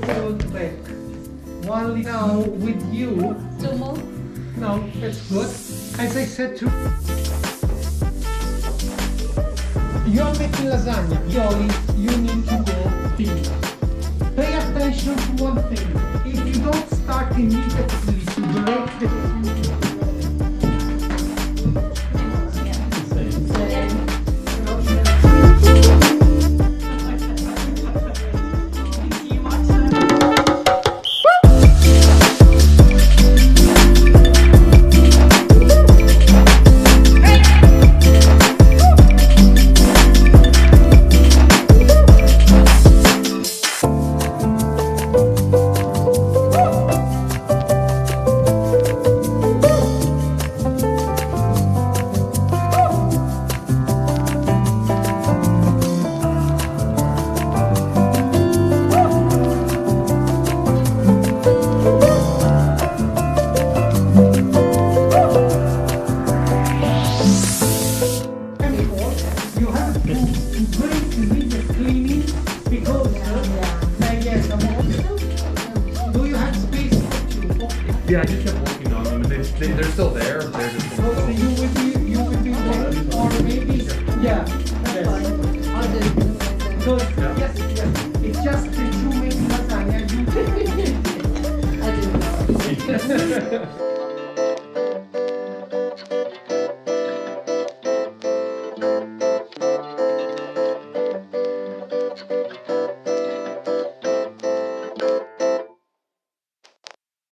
full bake. While now with you, Two more? no, it's good. As I said to you are making lasagna, Yoli, you need to go thin. Pay attention to one thing. If you don't start immediately to break the you have to break immediate cleaning because yes, do you have space for two? Yeah, I just kept working on them, and they're still there. They're just So you will be one or maybe yes. I'll do. Because yes, it's just that you make lasagna. You I do.